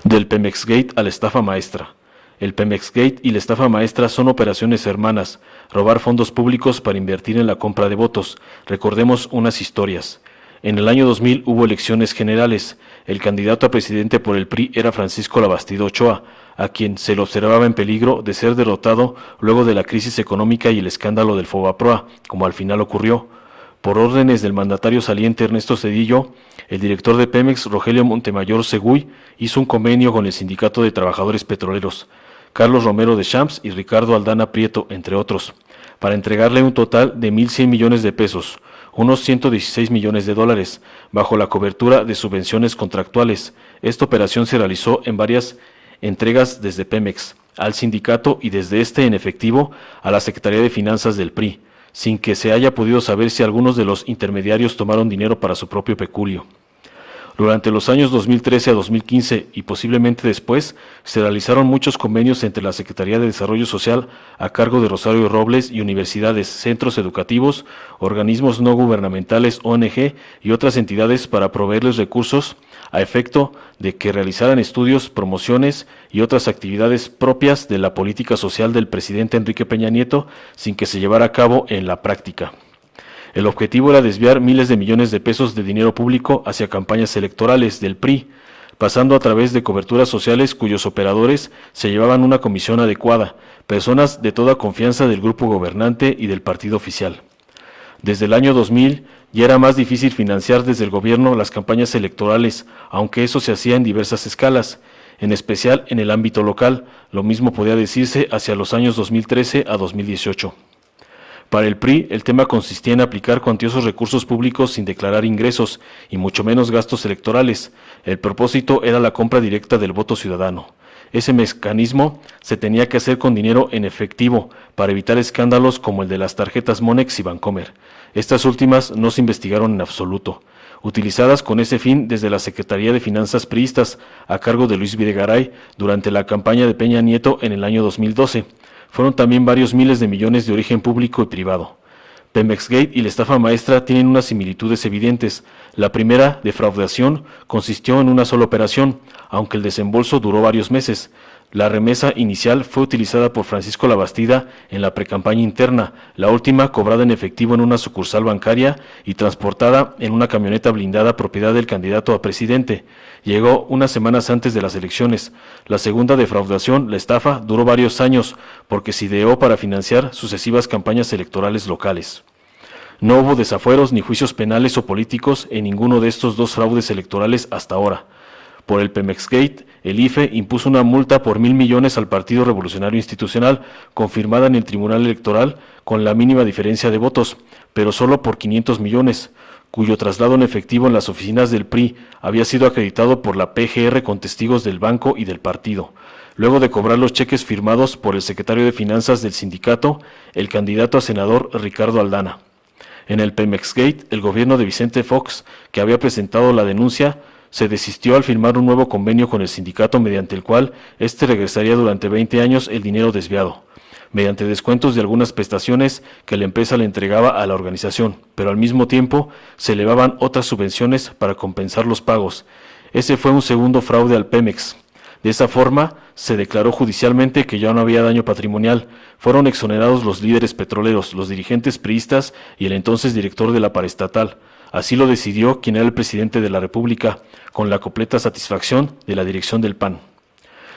Del Pemex Gate a la estafa maestra. El Pemex Gate y la estafa maestra son operaciones hermanas, robar fondos públicos para invertir en la compra de votos. Recordemos unas historias. En el año 2000 hubo elecciones generales. El candidato a presidente por el PRI era Francisco Labastida Ochoa, a quien se le observaba en peligro de ser derrotado luego de la crisis económica y el escándalo del Fobaproa, como al final ocurrió. Por órdenes del mandatario saliente Ernesto Zedillo, el director de Pemex, Rogelio Montemayor Seguy, hizo un convenio con el Sindicato de Trabajadores Petroleros, Carlos Romero de Champs y Ricardo Aldana Prieto, entre otros, para entregarle un total de 1.100 millones de pesos, unos 116 millones de dólares, bajo la cobertura de subvenciones contractuales. Esta operación se realizó en varias entregas desde Pemex al sindicato y desde este en efectivo a la Secretaría de Finanzas del PRI, sin que se haya podido saber si algunos de los intermediarios tomaron dinero para su propio peculio. Durante los años 2013 a 2015 y posiblemente después, se realizaron muchos convenios entre la Secretaría de Desarrollo Social a cargo de Rosario Robles y universidades, centros educativos, organismos no gubernamentales, ONG y otras entidades para proveerles recursos a efecto de que realizaran estudios, promociones y otras actividades propias de la política social del presidente Enrique Peña Nieto sin que se llevara a cabo en la práctica. El objetivo era desviar miles de millones de pesos de dinero público hacia campañas electorales del PRI, pasando a través de coberturas sociales cuyos operadores se llevaban una comisión adecuada, personas de toda confianza del grupo gobernante y del partido oficial. Desde el año 2000 ya era más difícil financiar desde el gobierno las campañas electorales, aunque eso se hacía en diversas escalas, en especial en el ámbito local. Lo mismo podía decirse hacia los años 2013 a 2018. Para el PRI, el tema consistía en aplicar cuantiosos recursos públicos sin declarar ingresos y mucho menos gastos electorales. El propósito era la compra directa del voto ciudadano. Ese mecanismo se tenía que hacer con dinero en efectivo para evitar escándalos como el de las tarjetas Monex y Bancomer. Estas últimas no se investigaron en absoluto, utilizadas con ese fin desde la Secretaría de Finanzas priistas a cargo de Luis Videgaray durante la campaña de Peña Nieto en el año 2012. Fueron también varios miles de millones de origen público y privado. Pemex Gate y la estafa maestra tienen unas similitudes evidentes. La primera, defraudación, consistió en una sola operación, aunque el desembolso duró varios meses. La remesa inicial fue utilizada por Francisco Labastida en la precampaña interna, la última cobrada en efectivo en una sucursal bancaria y transportada en una camioneta blindada propiedad del candidato a presidente. Llegó unas semanas antes de las elecciones. La segunda defraudación, la estafa, duró varios años porque se ideó para financiar sucesivas campañas electorales locales. No hubo desafueros ni juicios penales o políticos en ninguno de estos dos fraudes electorales hasta ahora. Por el Pemex Gate, el IFE impuso una multa por 1.000 millones al Partido Revolucionario Institucional, confirmada en el Tribunal Electoral con la mínima diferencia de votos, pero solo por 500 millones, cuyo traslado en efectivo en las oficinas del PRI había sido acreditado por la PGR con testigos del banco y del partido. Luego de cobrar los cheques firmados por el secretario de Finanzas del sindicato, el candidato a senador Ricardo Aldana. En el Pemex Gate, el gobierno de Vicente Fox, que había presentado la denuncia, se desistió al firmar un nuevo convenio con el sindicato mediante el cual éste regresaría durante 20 años el dinero desviado, mediante descuentos de algunas prestaciones que la empresa le entregaba a la organización, pero al mismo tiempo se elevaban otras subvenciones para compensar los pagos. Ese fue un segundo fraude al Pemex. De esa forma, se declaró judicialmente que ya no había daño patrimonial. Fueron exonerados los líderes petroleros, los dirigentes priistas y el entonces director de la paraestatal. Así lo decidió quien era el presidente de la República, con la completa satisfacción de la dirección del PAN.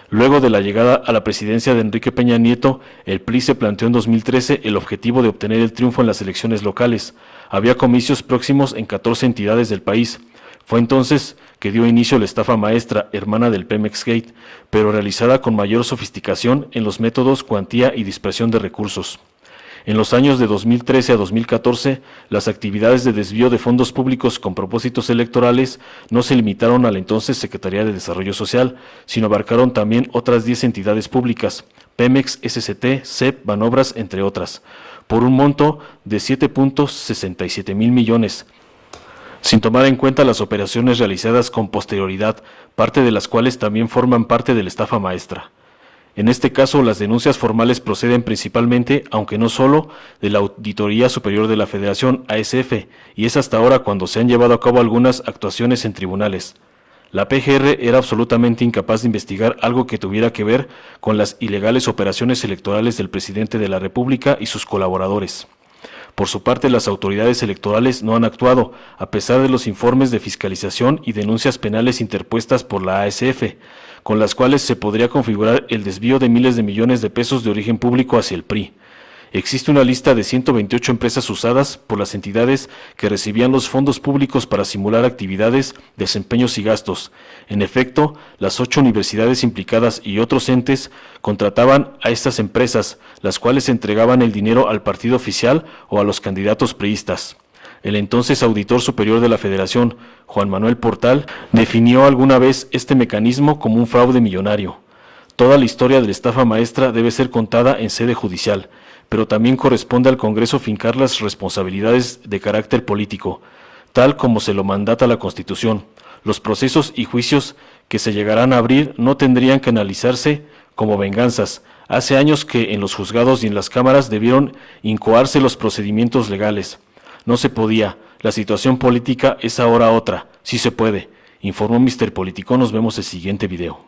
Luego de la llegada a la presidencia de Enrique Peña Nieto, el PRI se planteó en 2013 el objetivo de obtener el triunfo en las elecciones locales. Había comicios próximos en 14 entidades del país. Fue entonces que dio inicio la estafa maestra, hermana del Pemex Gate, pero realizada con mayor sofisticación en los métodos, cuantía y dispersión de recursos. En los años de 2013 a 2014, las actividades de desvío de fondos públicos con propósitos electorales no se limitaron a la entonces Secretaría de Desarrollo Social, sino abarcaron también otras 10 entidades públicas, Pemex, SCT, CEP, Banobras, entre otras, por un monto de 7.67 mil millones, sin tomar en cuenta las operaciones realizadas con posterioridad, parte de las cuales también forman parte de la estafa maestra. En este caso, las denuncias formales proceden principalmente, aunque no solo, de la Auditoría Superior de la Federación, ASF, y es hasta ahora cuando se han llevado a cabo algunas actuaciones en tribunales. La PGR era absolutamente incapaz de investigar algo que tuviera que ver con las ilegales operaciones electorales del presidente de la República y sus colaboradores. Por su parte, las autoridades electorales no han actuado, a pesar de los informes de fiscalización y denuncias penales interpuestas por la ASF, con las cuales se podría configurar el desvío de miles de millones de pesos de origen público hacia el PRI. Existe una lista de 128 empresas usadas por las entidades que recibían los fondos públicos para simular actividades, desempeños y gastos. En efecto, las 8 universidades implicadas y otros entes contrataban a estas empresas, las cuales entregaban el dinero al partido oficial o a los candidatos priistas. El entonces Auditor Superior de la Federación, Juan Manuel Portal, definió alguna vez este mecanismo como un fraude millonario. Toda la historia de la estafa maestra debe ser contada en sede judicial, pero también corresponde al Congreso fincar las responsabilidades de carácter político, tal como se lo mandata la Constitución. Los procesos y juicios que se llegarán a abrir no tendrían que analizarse como venganzas. Hace años que en los juzgados y en las cámaras debieron incoarse los procedimientos legales. No se podía. La situación política es ahora otra. Sí se puede. Informó Mr. Político. Nos vemos el siguiente video.